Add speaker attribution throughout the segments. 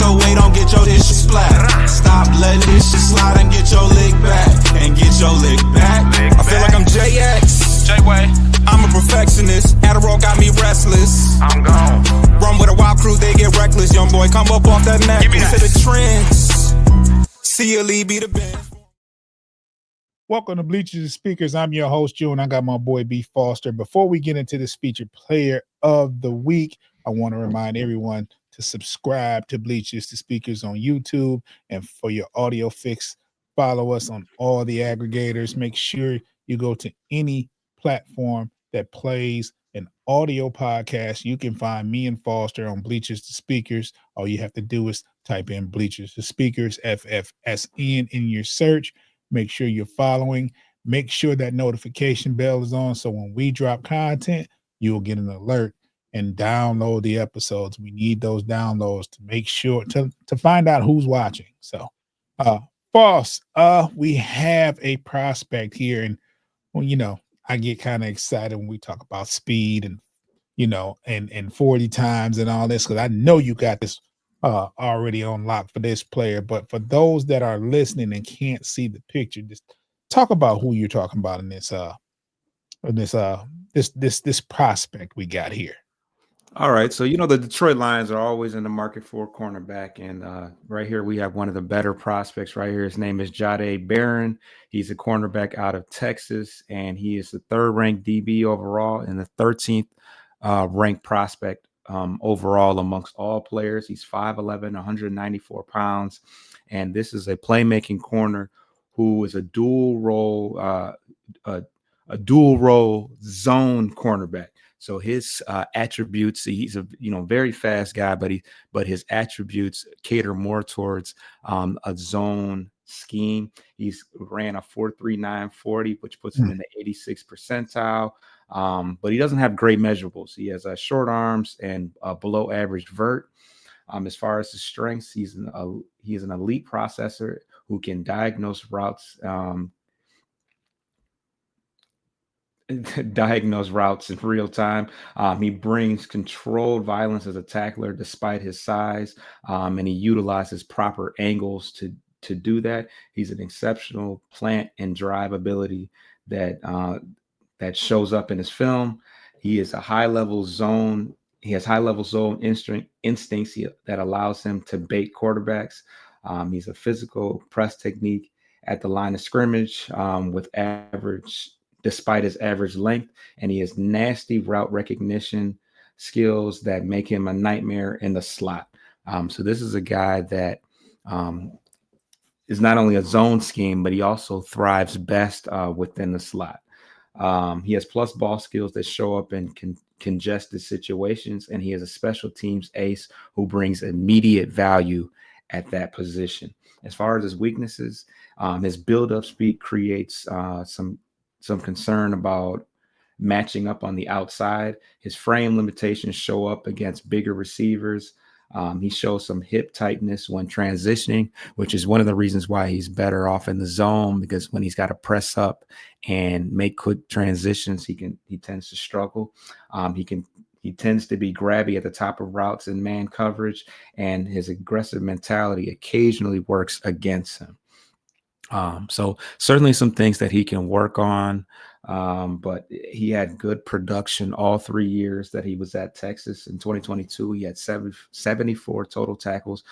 Speaker 1: your way, don't get your issue splat. Stop letting this shit slide and get your lick back. And get your lick back. I feel like I'm JX. J-Way. I'm a perfectionist. Adderall got me restless. I'm gone. Run with a wild crew, they get reckless. Young boy, come up off that neck. Give me that. To the trends. See a lead, be the band.
Speaker 2: Welcome to Bleachers and Speakers. I'm your host, Joe, and I got my boy B. Foster. Before we get into this featured player of the week, I want to remind everyone to subscribe to Bleachers to Speakers on YouTube. And for your audio fix, follow us on all the aggregators. Make sure you go to any platform that plays an audio podcast. You can find me and Foster on Bleachers to Speakers. All you have to do is type in Bleachers to Speakers, FFSN, in your search. Make sure you're following. Make sure that notification bell is on so when we drop content, you'll get an alert and download the episodes. We need those downloads to make sure to find out who's watching. So, Boss, we have a prospect here, and well, you know, I get kind of excited when we talk about speed and and 40 times and all this, because I know you got this already on lock for this player. But for those that are listening and can't see the picture, just talk about who you're talking about in this prospect we got here.
Speaker 3: All right, so the Detroit Lions are always in the market for a cornerback, and right here we have one of the better prospects right here. His name is Jahdae Barron. He's a cornerback out of Texas, and he is the third-ranked DB overall and the 13th ranked prospect overall amongst all players. He's 5'11", 194 pounds, and this is a playmaking corner who is a dual role zone cornerback. So his attributes, he's a very fast guy, but his attributes cater more towards a zone scheme. He's ran a 4.39 40, which puts him in the 86th percentile. But he doesn't have great measurables. He has short arms and below average vert. As far as his strengths, he is an elite processor who can diagnose routes in real time. He brings controlled violence as a tackler despite his size, and he utilizes proper angles to do that. He's an exceptional plant and drive ability that shows up in his film. He has high level zone instincts that allows him to bait quarterbacks. He's a physical press technique at the line of scrimmage despite his average length, and he has nasty route recognition skills that make him a nightmare in the slot. So this is a guy that is not only a zone scheme, but he also thrives best within the slot. He has plus ball skills that show up in congested situations, and he is a special teams ace who brings immediate value at that position. As far as his weaknesses, his build-up speed creates some concern about matching up on the outside. His frame limitations show up against bigger receivers. He shows some hip tightness when transitioning, which is one of the reasons why he's better off in the zone, because when he's got to press up and make quick transitions, he tends to struggle. He tends to be grabby at the top of routes and man coverage, and his aggressive mentality occasionally works against him. So certainly some things that he can work on, but he had good production all 3 years that he was at Texas. In 2022, he had 74 total tackles,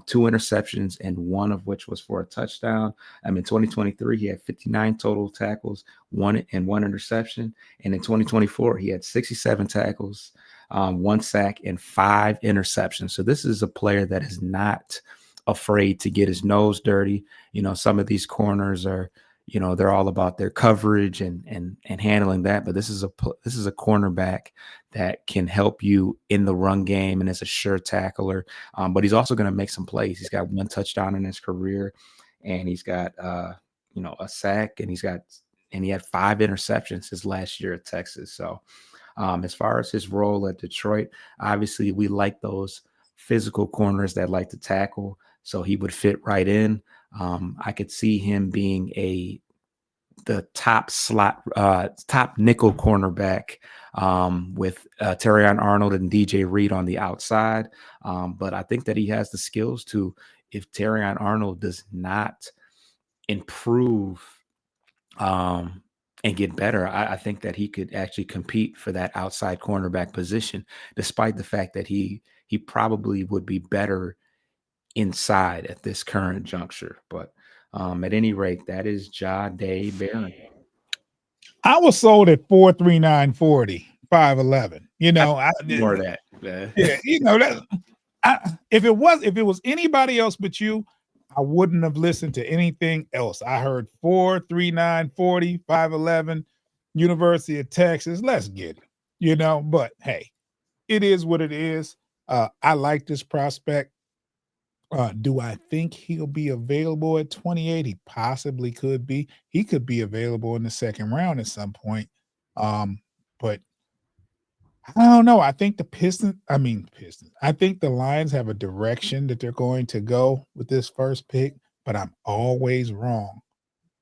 Speaker 3: 2 interceptions, and one of which was for a touchdown. In 2023, he had 59 total tackles, 1 interception. And in 2024, he had 67 tackles, 1 sack, and 5 interceptions. So this is a player that is not afraid to get his nose dirty. Some of these corners are, they're all about their coverage and handling that. But this is a cornerback that can help you in the run game and is a sure tackler. But he's also going to make some plays. He's got 1 touchdown in his career, and he's got a sack, and he had 5 interceptions his last year at Texas. So as far as his role at Detroit, obviously we like those physical corners that like to tackle. So he would fit right in. I could see him being a the top nickel cornerback with Terrion Arnold and DJ Reed on the outside. But I think that he has the skills to, if Terrion Arnold does not improve and get better, I think that he could actually compete for that outside cornerback position, despite the fact that he probably would be better inside at this current juncture. But at any rate, that is Jahdae Barron.
Speaker 2: I was sold at 4.3940, 5'11. You know,
Speaker 3: More of that. Man.
Speaker 2: Yeah, you know that. If it was anybody else but you, I wouldn't have listened to anything else. I heard 4.3940, 5'11, University of Texas. Let's get it. You know, but hey, it is what it is. I like this prospect. Do I think he'll be available at 28? He possibly could be. He could be available in the second round at some point. But I don't know. I think I think the Lions have a direction that they're going to go with this first pick, but I'm always wrong.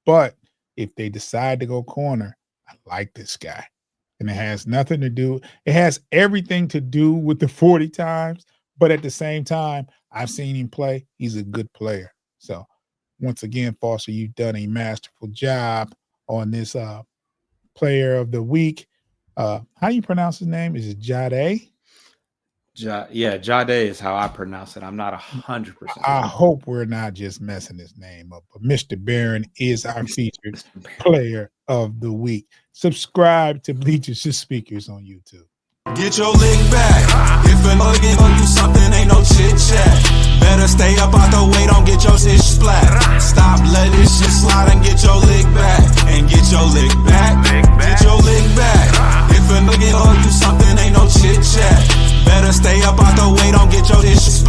Speaker 2: But if they decide to go corner, I like this guy. And it has everything to do with the 40 times, but at the same time, I've seen him play. He's a good player. So once again, Foster, you've done a masterful job on this player of the week. How do you pronounce his name? Is it Jahdae?
Speaker 3: Jahdae is how I pronounce it. I'm not 100%.
Speaker 2: I hope we're not just messing his name up. But Mr. Barron is our featured player of the week. Subscribe to Bleachers Speakers on YouTube.
Speaker 1: Get your lick back. If a nugget gon' do something, ain't no chit chat. Better stay up out the way, don't get your shit splat. Stop letting this shit slide and get your lick back. And get your lick back. Get your lick back. If a nugget gon' do something, ain't no chit chat. Better stay up out the way, don't get your shit splat.